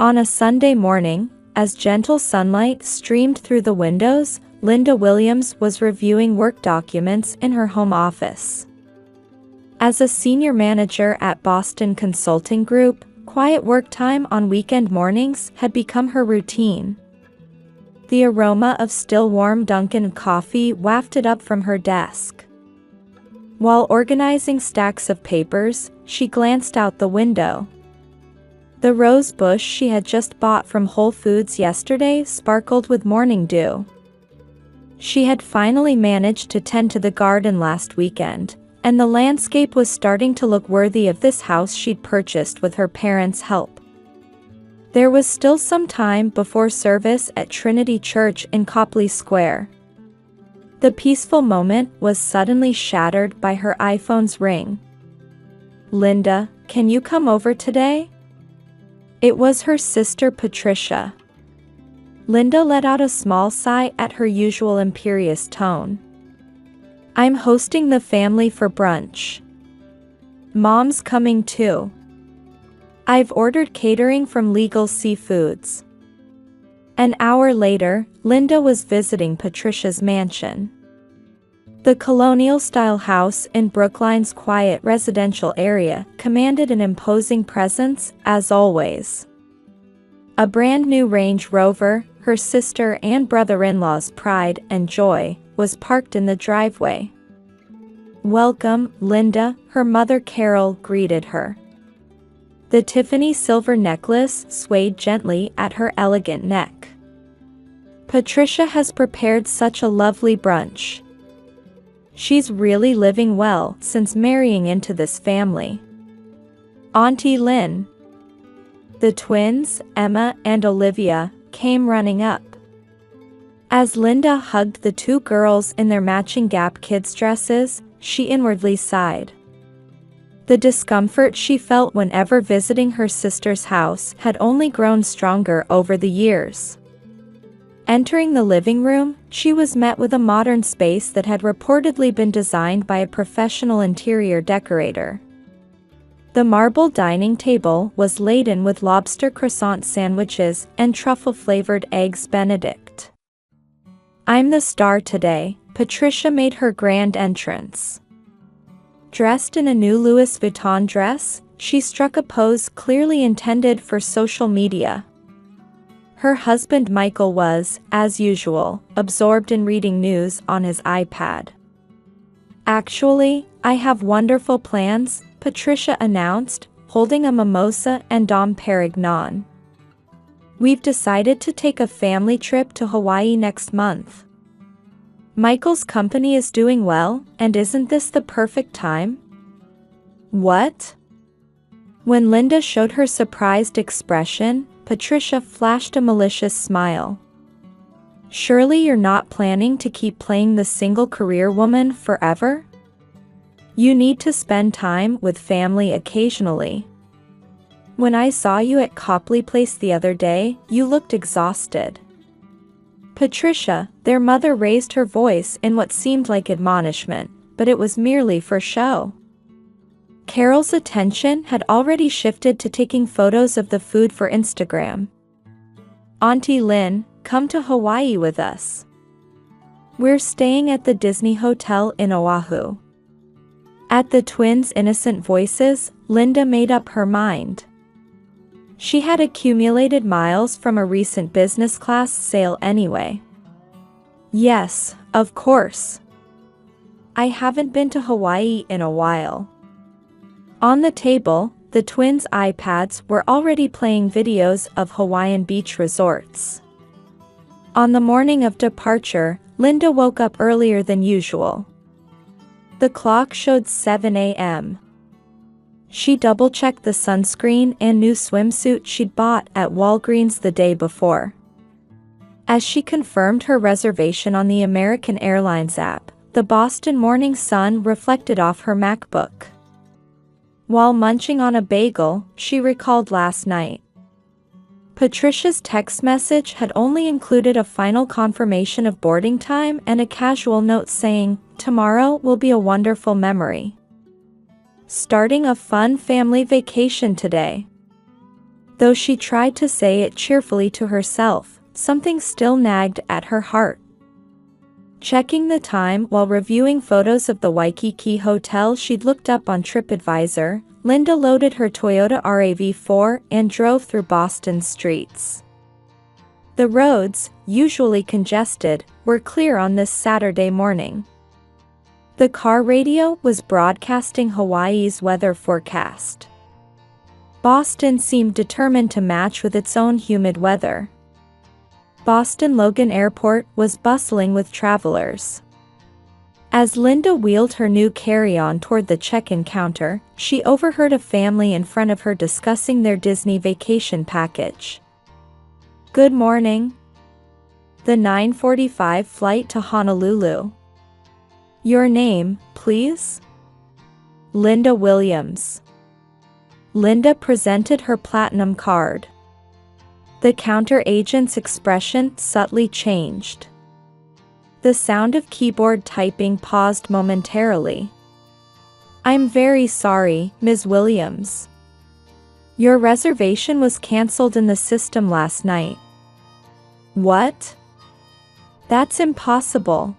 On a Sunday morning, as gentle sunlight streamed through the windows, Linda Williams was reviewing work documents in her home office. As a senior manager at Boston Consulting Group, quiet work time on weekend mornings had become her routine. The aroma of still warm Dunkin' coffee wafted up from her desk. While organizing stacks of papers, she glanced out the window. The rose bush she had just bought from Whole Foods yesterday sparkled with morning dew. She had finally managed to tend to the garden last weekend, and the landscape was starting to look worthy of this house she'd purchased with her parents' help. There was still some time before service at Trinity Church in Copley Square. The peaceful moment was suddenly shattered by her iPhone's ring. "Linda, can you come over today?" It was her sister Patricia. Linda let out a small sigh at her usual imperious tone. "I'm hosting the family for brunch. Mom's coming too. I've ordered catering from Legal Seafoods." An hour later, Linda was visiting Patricia's mansion. The colonial-style house in Brookline's quiet residential area commanded an imposing presence, as always. A brand-new Range Rover, her sister and brother-in-law's pride and joy, was parked in the driveway. "Welcome, Linda," her mother Carol greeted her. The Tiffany silver necklace swayed gently at her elegant neck. "Patricia has prepared such a lovely brunch. She's really living well since marrying into this family. Auntie Lynn." The twins, Emma and Olivia, came running up. As Linda hugged the two girls in their matching Gap Kids dresses, she inwardly sighed. The discomfort she felt whenever visiting her sister's house had only grown stronger over the years. Entering the living room, she was met with a modern space that had reportedly been designed by a professional interior decorator. The marble dining table was laden with lobster croissant sandwiches and truffle-flavored eggs Benedict. "I'm the star today," Patricia made her grand entrance. Dressed in a new Louis Vuitton dress, she struck a pose clearly intended for social media. Her husband Michael was, as usual, absorbed in reading news on his iPad. "Actually, I have wonderful plans," Patricia announced, holding a mimosa and Dom Perignon. "We've decided to take a family trip to Hawaii next month. Michael's company is doing well, and isn't this the perfect time?" "What?" When Linda showed her surprised expression, Patricia flashed a malicious smile. "Surely you're not planning to keep playing the single career woman forever? You need to spend time with family occasionally. When I saw you at Copley Place the other day, you looked exhausted." "Patricia," their mother raised her voice in what seemed like admonishment, but it was merely for show. Carol's attention had already shifted to taking photos of the food for Instagram. "Auntie Lynn, come to Hawaii with us. We're staying at the Disney Hotel in Oahu." At the twins' innocent voices, Linda made up her mind. She had accumulated miles from a recent business class sale anyway. "Yes, of course. I haven't been to Hawaii in a while." On the table, the twins' iPads were already playing videos of Hawaiian beach resorts. On the morning of departure, Linda woke up earlier than usual. The clock showed 7 a.m. She double-checked the sunscreen and new swimsuit she'd bought at Walgreens the day before. As she confirmed her reservation on the American Airlines app, the Boston Morning Sun reflected off her MacBook. While munching on a bagel, she recalled last night. Patricia's text message had only included a final confirmation of boarding time and a casual note saying, "Tomorrow will be a wonderful memory. Starting a fun family vacation today." Though she tried to say it cheerfully to herself, something still nagged at her heart. Checking the time while reviewing photos of the Waikiki hotel she'd looked up on TripAdvisor, Linda loaded her Toyota RAV4 and drove through Boston's streets. The roads, usually congested, were clear on this Saturday morning. The car radio was broadcasting Hawaii's weather forecast. Boston seemed determined to match with its own humid weather. Boston Logan Airport was bustling with travelers. As Linda wheeled her new carry-on toward the check-in counter, she overheard a family in front of her discussing their Disney vacation package. "Good morning. The 9:45 flight to Honolulu. Your name, please?" "Linda Williams." Linda presented her platinum card. The counter agent's expression subtly changed. The sound of keyboard typing paused momentarily. "I'm very sorry, Ms. Williams. Your reservation was canceled in the system last night." "What? That's impossible."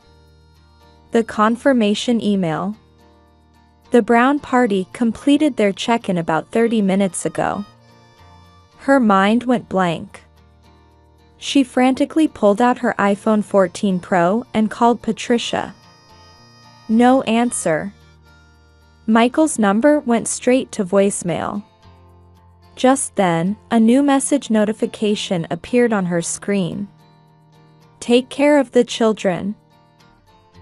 The confirmation email. "The Brown party completed their check-in about 30 minutes ago." Her mind went blank. She frantically pulled out her iPhone 14 Pro and called Patricia. No answer. Michael's number went straight to voicemail. Just then, a new message notification appeared on her screen. "Take care of the children.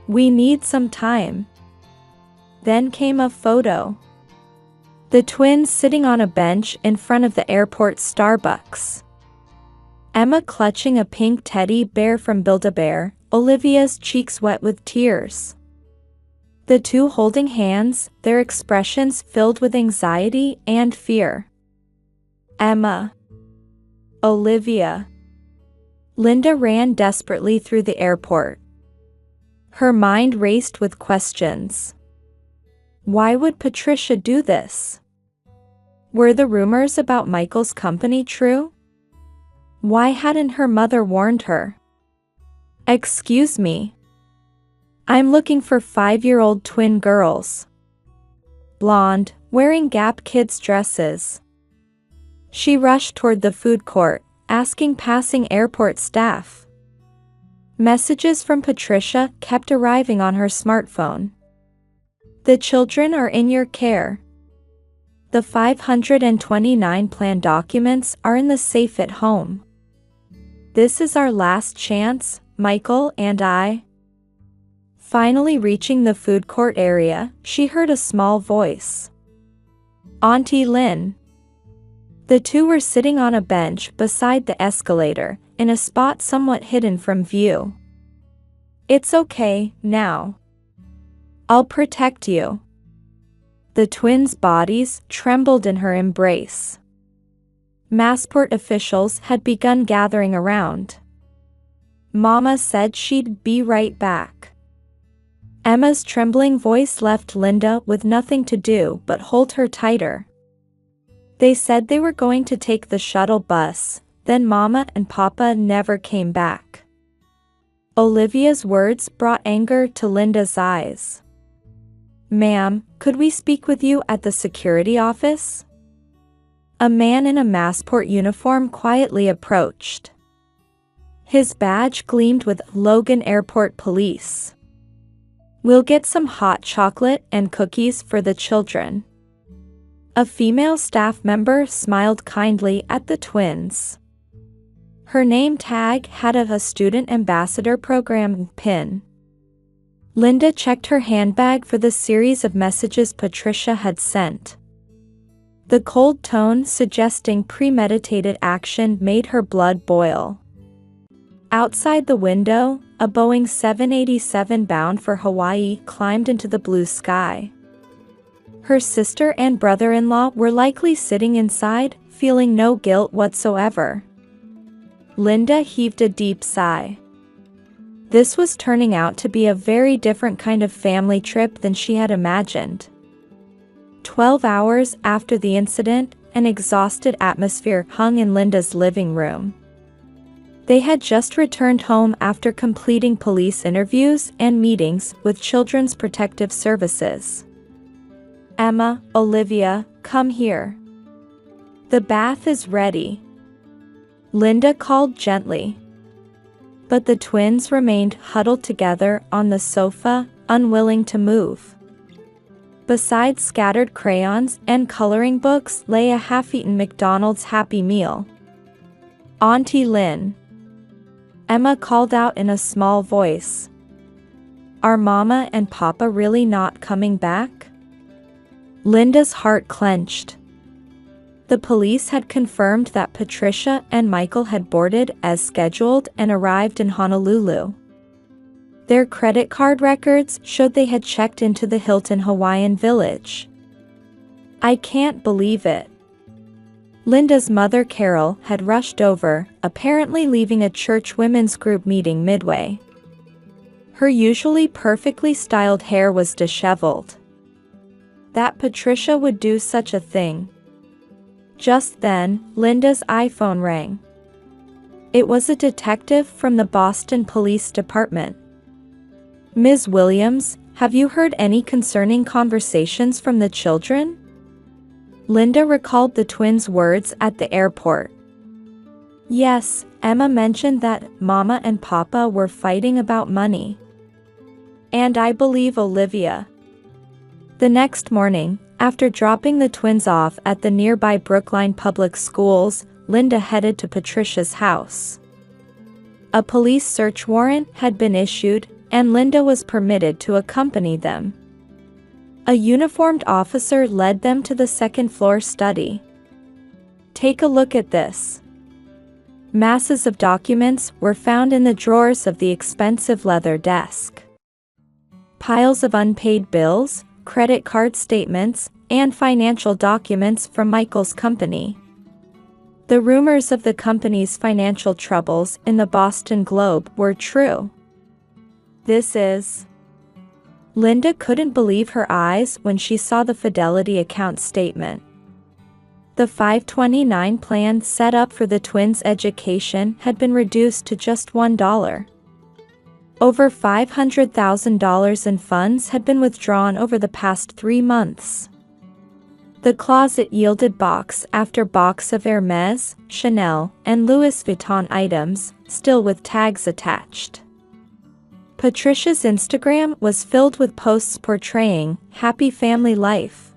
We need some time." Then came a photo. The twins sitting on a bench in front of the airport Starbucks. Emma clutching a pink teddy bear from Build-A-Bear, Olivia's cheeks wet with tears. The two holding hands, their expressions filled with anxiety and fear. Emma. Olivia. Linda ran desperately through the airport. Her mind raced with questions. Why would Patricia do this? Were the rumors about Michael's company true? Why hadn't her mother warned her? "Excuse me. I'm looking for 5-year-old twin girls. Blonde, wearing Gap kids dresses." She rushed toward the food court, asking passing airport staff. Messages from Patricia kept arriving on her smartphone. "The children are in your care. The 529 plan documents are in the safe at home. This is our last chance, Michael and I." Finally reaching the food court area, she heard a small voice. "Auntie Lynn." The two were sitting on a bench beside the escalator, in a spot somewhat hidden from view. "It's okay, now. I'll protect you." The twins' bodies trembled in her embrace. Massport officials had begun gathering around. "Mama said she'd be right back." Emma's trembling voice left Linda with nothing to do but hold her tighter. "They said they were going to take the shuttle bus, then Mama and Papa never came back." Olivia's words brought anger to Linda's eyes. "Ma'am, could we speak with you at the security office?" A man in a Massport uniform quietly approached. His badge gleamed with Logan Airport Police. "We'll get some hot chocolate and cookies for the children." A female staff member smiled kindly at the twins. Her name tag had a Student Ambassador Program pin. Linda checked her handbag for the series of messages Patricia had sent. The cold tone suggesting premeditated action made her blood boil. Outside the window, a Boeing 787 bound for Hawaii climbed into the blue sky. Her sister and brother-in-law were likely sitting inside, feeling no guilt whatsoever. Linda heaved a deep sigh. This was turning out to be a very different kind of family trip than she had imagined. 12 hours after the incident, an exhausted atmosphere hung in Linda's living room. They had just returned home after completing police interviews and meetings with Children's Protective Services. "Emma, Olivia, come here. The bath is ready," Linda called gently. But the twins remained huddled together on the sofa, unwilling to move. Beside scattered crayons and coloring books lay a half-eaten McDonald's Happy Meal. "Auntie Lynn," Emma called out in a small voice. "Are Mama and Papa really not coming back?" Linda's heart clenched. The police had confirmed that Patricia and Michael had boarded as scheduled and arrived in Honolulu. Their credit card records showed they had checked into the Hilton Hawaiian Village. "I can't believe it." Linda's mother Carol had rushed over, apparently leaving a church women's group meeting midway. Her usually perfectly styled hair was disheveled. That Patricia would do such a thing. Just then, Linda's iPhone rang. It was a detective from the Boston Police Department. "Ms. Williams, have you heard any concerning conversations from the children?" Linda recalled the twins' words at the airport. "Yes, Emma mentioned that Mama and Papa were fighting about money. And I believe Olivia." The next morning, after dropping the twins off at the nearby Brookline Public Schools, Linda headed to Patricia's house. A police search warrant had been issued, and Linda was permitted to accompany them. A uniformed officer led them to the second-floor study. "Take a look at this." Masses of documents were found in the drawers of the expensive leather desk. Piles of unpaid bills, credit card statements, and financial documents from Michael's company. The rumors of the company's financial troubles in the Boston Globe were true. "This is..." Linda couldn't believe her eyes when she saw the Fidelity account statement. The $529 plan set up for the twins' education had been reduced to just $1. Over $500,000 in funds had been withdrawn over the past 3 months. The closet yielded box after box of Hermes, Chanel, and Louis Vuitton items, still with tags attached. Patricia's Instagram was filled with posts portraying happy family life.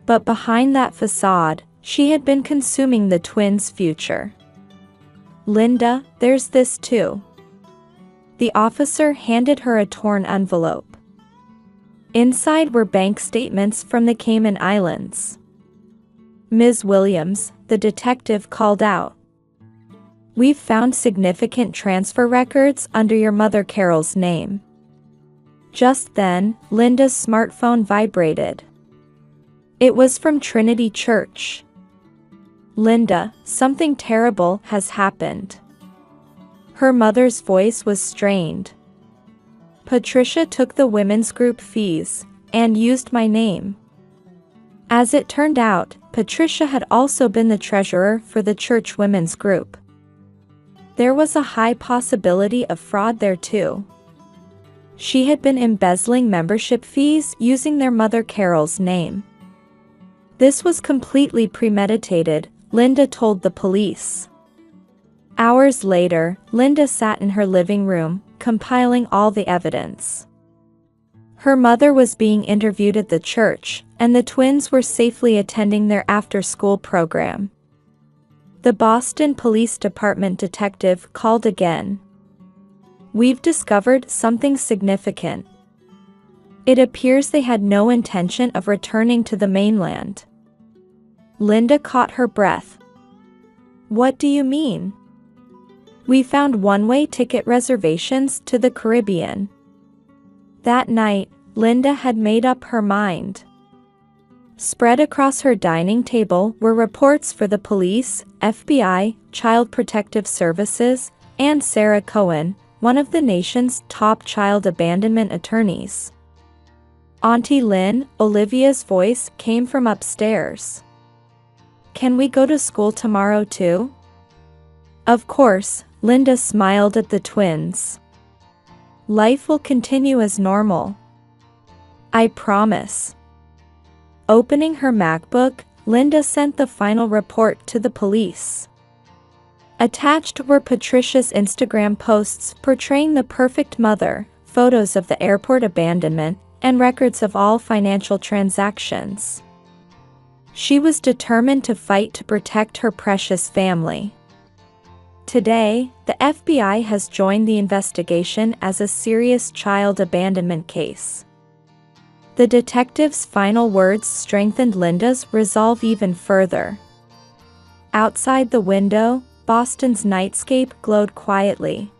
But behind that facade, she had been consuming the twins' future. "Linda, there's this too." The officer handed her a torn envelope. Inside were bank statements from the Cayman Islands. "Ms. Williams," the detective called out. "We've found significant transfer records under your mother Carol's name." Just then, Linda's smartphone vibrated. It was from Trinity Church. "Linda, something terrible has happened." Her mother's voice was strained. "Patricia took the women's group fees and used my name." As it turned out, Patricia had also been the treasurer for the church women's group. There was a high possibility of fraud there too. She had been embezzling membership fees using their mother Carol's name. This was completely premeditated, Linda told the police. Hours later, Linda sat in her living room, compiling all the evidence. Her mother was being interviewed at the church, and the twins were safely attending their after-school program. The Boston Police Department detective called again. "We've discovered something significant. It appears they had no intention of returning to the mainland." Linda caught her breath. "What do you mean?" "We found one-way ticket reservations to the Caribbean." That night, Linda had made up her mind. Spread across her dining table were reports for the police, FBI, Child Protective Services, and Sarah Cohen, one of the nation's top child abandonment attorneys. "Auntie Lynn," Olivia's voice came from upstairs. Can we go to school tomorrow too? Of course, Linda smiled at the twins. Life will continue as normal. I promise. Opening her MacBook, Linda sent the final report to the police. Attached were Patricia's Instagram posts portraying the perfect mother, photos of the airport abandonment, and records of all financial transactions. She was determined to fight to protect her precious family. Today, the FBI has joined the investigation as a serious child abandonment case. The detective's final words strengthened Linda's resolve even further. Outside the window, Boston's nightscape glowed quietly.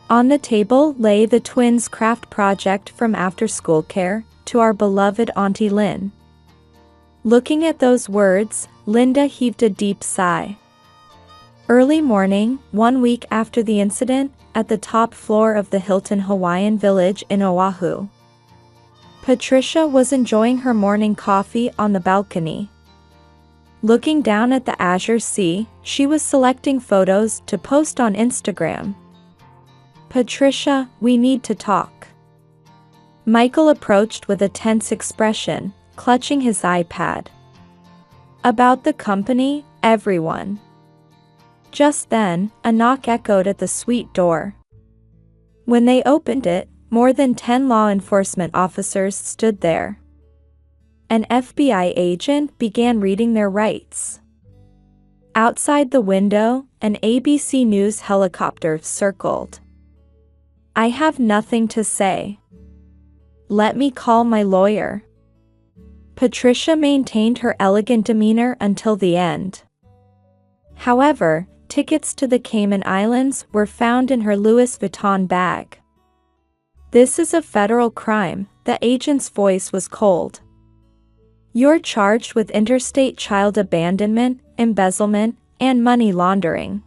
On the table lay the twins' craft project from after-school care, to our beloved Auntie Lynn. Looking at those words, Linda heaved a deep sigh. Early morning, 1 week after the incident, at the top floor of the Hilton Hawaiian Village in Oahu. Patricia was enjoying her morning coffee on the balcony. Looking down at the azure sea, she was selecting photos to post on Instagram. Patricia, we need to talk. Michael approached with a tense expression, clutching his iPad. About the company, everyone. Just then, a knock echoed at the suite door. When they opened it, more than 10 law enforcement officers stood there. An FBI agent began reading their rights. Outside the window, an ABC News helicopter circled. I have nothing to say. Let me call my lawyer. Patricia maintained her elegant demeanor until the end. However, tickets to the Cayman Islands were found in her Louis Vuitton bag. This is a federal crime, the agent's voice was cold. You're charged with interstate child abandonment, embezzlement, and money laundering.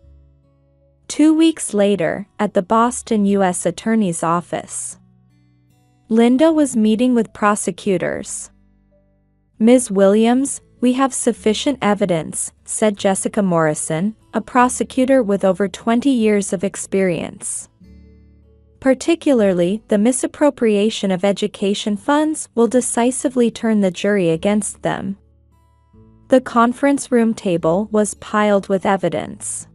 2 weeks later, at the Boston U.S. Attorney's Office, Linda was meeting with prosecutors. Ms. Williams, we have sufficient evidence, said Jessica Morrison, a prosecutor with over 20 years of experience. Particularly, the misappropriation of education funds will decisively turn the jury against them. The conference room table was piled with evidence.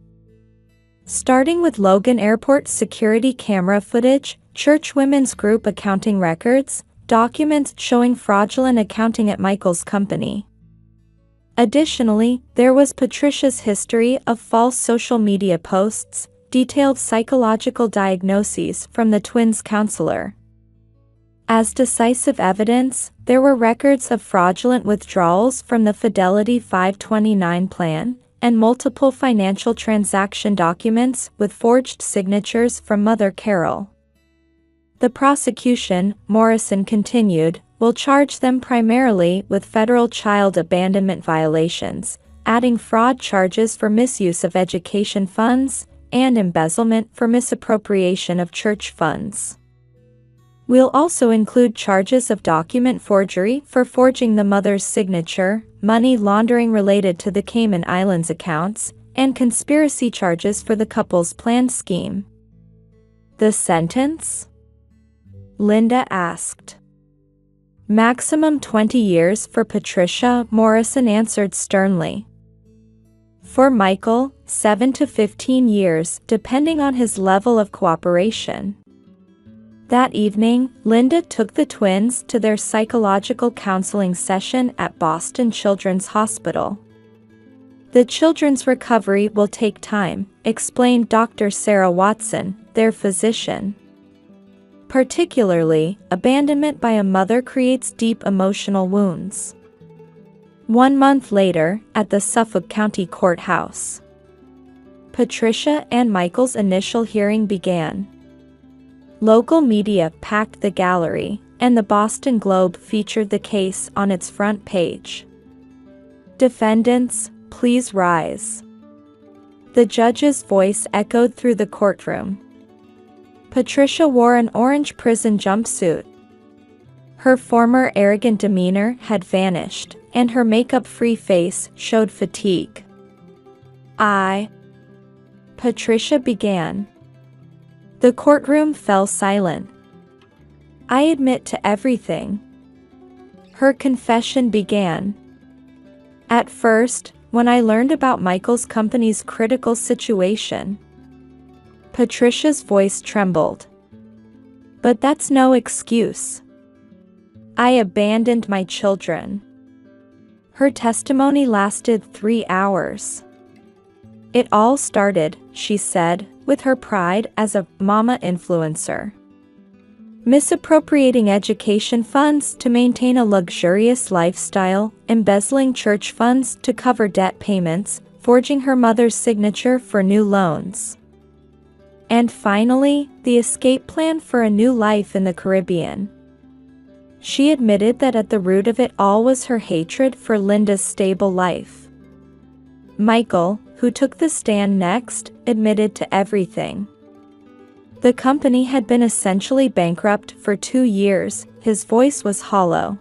Starting with Logan Airport security camera footage, church women's group accounting records, documents showing fraudulent accounting at Michael's company. Additionally, there was Patricia's history of false social media posts, detailed psychological diagnoses from the twins' counselor. As decisive evidence, there were records of fraudulent withdrawals from the Fidelity 529 plan, and multiple financial transaction documents with forged signatures from Mother Carol. The prosecution, Morrison continued, will charge them primarily with federal child abandonment violations, adding fraud charges for misuse of education funds, and embezzlement for misappropriation of church funds. We'll also include charges of document forgery for forging the mother's signature, money laundering related to the Cayman Islands accounts, and conspiracy charges for the couple's planned scheme. The sentence? Linda asked. Maximum 20 years for Patricia, Morrison answered sternly. For Michael, 7 to 15 years, depending on his level of cooperation. That evening, Linda took the twins to their psychological counseling session at Boston Children's Hospital. The children's recovery will take time, explained Dr. Sarah Watson, their physician. Particularly, abandonment by a mother creates deep emotional wounds. 1 month later, at the Suffolk County Courthouse, Patricia and Michael's initial hearing began. Local media packed the gallery, and the Boston Globe featured the case on its front page. Defendants, please rise. The judge's voice echoed through the courtroom. Patricia wore an orange prison jumpsuit. Her former arrogant demeanor had vanished, and her makeup-free face showed fatigue. Patricia began. The courtroom fell silent. I admit to everything. Her confession began. At first, when I learned about Michael's company's critical situation, Patricia's voice trembled. But that's no excuse. I abandoned my children. Her testimony lasted 3 hours. It all started, she said, with her pride as a mama influencer. Misappropriating education funds to maintain a luxurious lifestyle, embezzling church funds to cover debt payments, forging her mother's signature for new loans. And finally, the escape plan for a new life in the Caribbean. She admitted that at the root of it all was her hatred for Linda's stable life. Michael, who took the stand next, admitted to everything. The company had been essentially bankrupt for 2 years, his voice was hollow.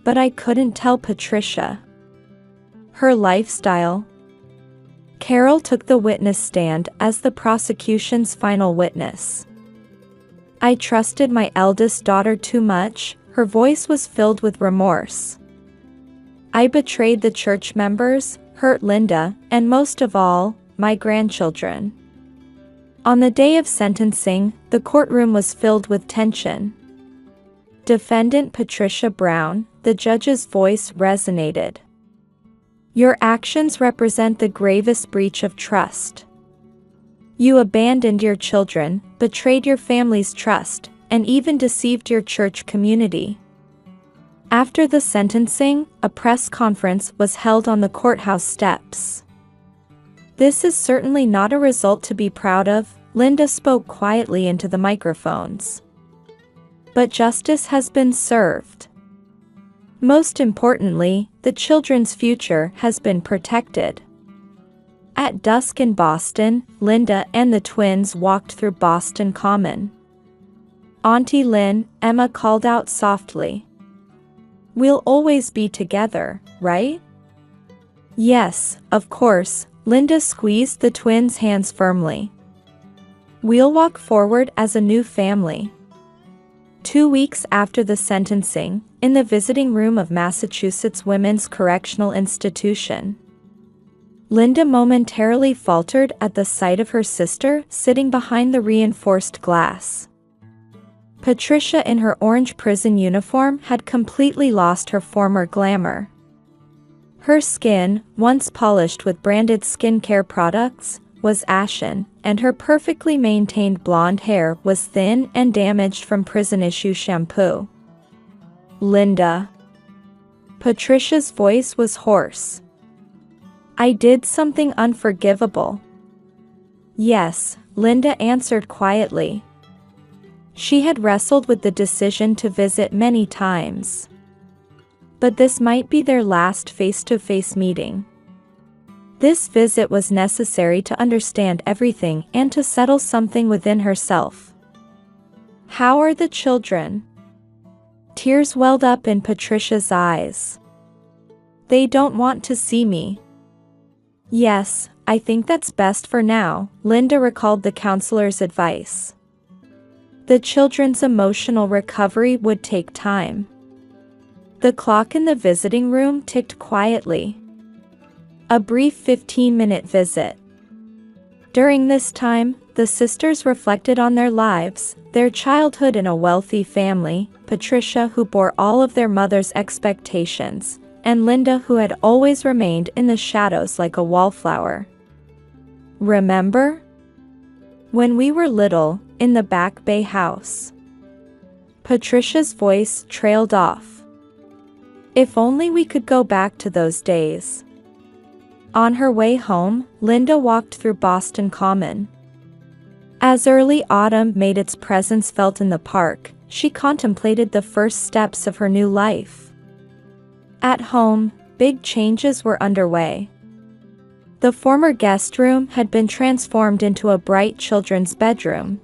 But I couldn't tell Patricia. Her lifestyle. Carol took the witness stand as the prosecution's final witness. I trusted my eldest daughter too much, her voice was filled with remorse. I betrayed the church members, hurt Linda, and most of all, my grandchildren. On the day of sentencing, the courtroom was filled with tension. Defendant Patricia Brown, the judge's voice resonated. Your actions represent the gravest breach of trust. You abandoned your children, betrayed your family's trust, and even deceived your church community. After the sentencing, a press conference was held on the courthouse steps. This is certainly not a result to be proud of, Linda spoke quietly into the microphones. But justice has been served. Most importantly, the children's future has been protected. At dusk in Boston, Linda and the twins walked through Boston Common. Auntie Lynn, Emma called out softly. We'll always be together, right? Yes, of course, Linda squeezed the twins' hands firmly. We'll walk forward as a new family. 2 weeks after the sentencing, in the visiting room of Massachusetts Women's Correctional Institution, Linda momentarily faltered at the sight of her sister sitting behind the reinforced glass. Patricia in her orange prison uniform had completely lost her former glamour. Her skin, once polished with branded skincare products, was ashen, and her perfectly maintained blonde hair was thin and damaged from prison-issue shampoo. Linda. Patricia's voice was hoarse. I did something unforgivable. Yes, Linda answered quietly. She had wrestled with the decision to visit many times. But this might be their last face-to-face meeting. This visit was necessary to understand everything and to settle something within herself. How are the children? Tears welled up in Patricia's eyes. They don't want to see me. Yes, I think that's best for now, Linda recalled the counselor's advice. The children's emotional recovery would take time. The clock in the visiting room ticked quietly. A brief 15-minute visit. During this time, the sisters reflected on their lives, their childhood in a wealthy family, Patricia who bore all of their mother's expectations, and Linda who had always remained in the shadows like a wallflower. Remember? When we were little, in the Back Bay house. Patricia's voice trailed off. If only we could go back to those days. On her way home, Linda walked through Boston Common. As early autumn made its presence felt in the park, she contemplated the first steps of her new life. At home, big changes were underway. The former guest room had been transformed into a bright children's bedroom.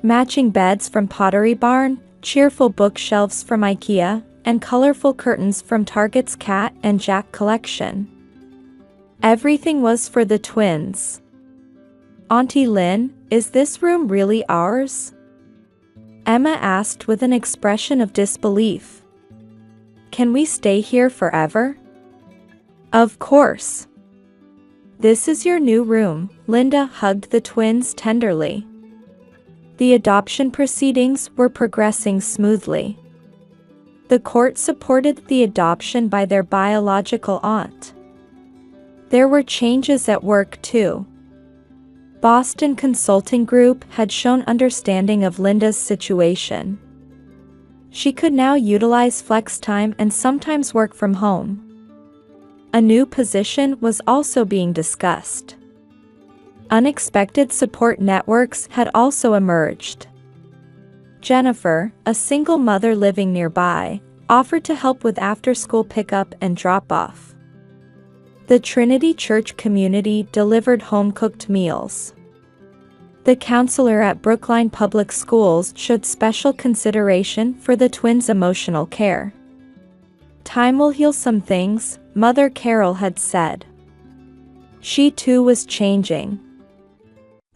Matching beds from Pottery Barn, cheerful bookshelves from IKEA, and colorful curtains from Target's Cat and Jack collection. Everything was for the twins. "Auntie Lynn, is this room really ours?" Emma asked with an expression of disbelief. "Can we stay here forever?" "Of course. This is your new room." Linda hugged the twins tenderly. The adoption proceedings were progressing smoothly. The court supported the adoption by their biological aunt. There were changes at work too. Boston Consulting Group had shown understanding of Linda's situation. She could now utilize flex time and sometimes work from home. A new position was also being discussed. Unexpected support networks had also emerged. Jennifer, a single mother living nearby, offered to help with after-school pickup and drop-off. The Trinity Church community delivered home-cooked meals. The counselor at Brookline Public Schools showed special consideration for the twins' emotional care. "Time will heal some things," Mother Carol had said. She too was changing.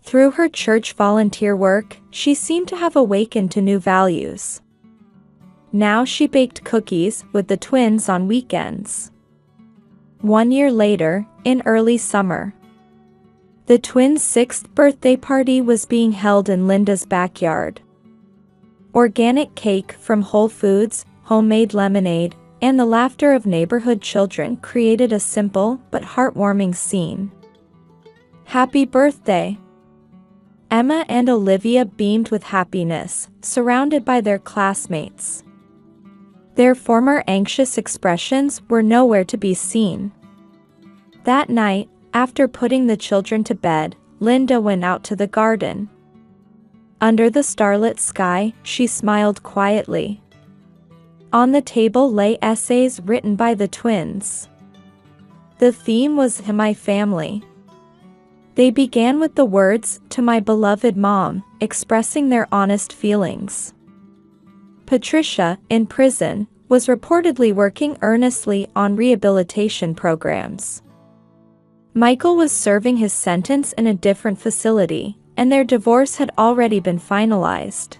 Through her church volunteer work, she seemed to have awakened to new values. Now she baked cookies with the twins on weekends. 1 year later, in early summer, the twins' 6th birthday party was being held in Linda's backyard. Organic cake from Whole Foods, homemade lemonade, and the laughter of neighborhood children created a simple but heartwarming scene. "Happy birthday!" Emma and Olivia beamed with happiness, surrounded by their classmates. Their former anxious expressions were nowhere to be seen. That night, after putting the children to bed, Linda went out to the garden. Under the starlit sky, she smiled quietly. On the table lay essays written by the twins. The theme was "My Family." They began with the words, "To my beloved mom," expressing their honest feelings. Patricia, in prison, was reportedly working earnestly on rehabilitation programs. Michael was serving his sentence in a different facility, and their divorce had already been finalized.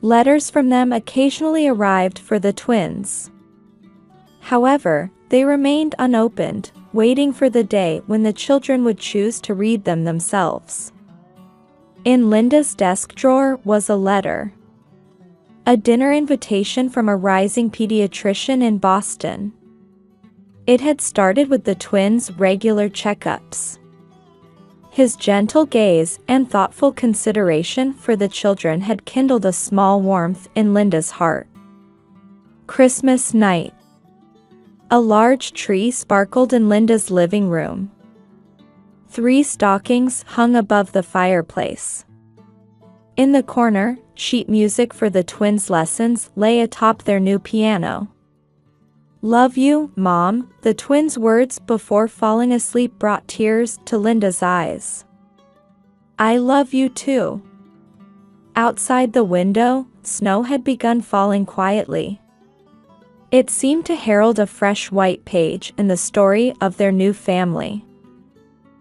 Letters from them occasionally arrived for the twins. However, they remained unopened, waiting for the day when the children would choose to read them themselves. In Linda's desk drawer was a letter. A dinner invitation from a rising pediatrician in Boston. It had started with the twins' regular checkups. His gentle gaze and thoughtful consideration for the children had kindled a small warmth in Linda's heart. Christmas night. A large tree sparkled in Linda's living room. 3 stockings hung above the fireplace. In the corner, sheet music for the twins' lessons lay atop their new piano. "Love you, Mom," the twins' words before falling asleep brought tears to Linda's eyes. "I love you too." Outside the window, snow had begun falling quietly. It seemed to herald a fresh white page in the story of their new family.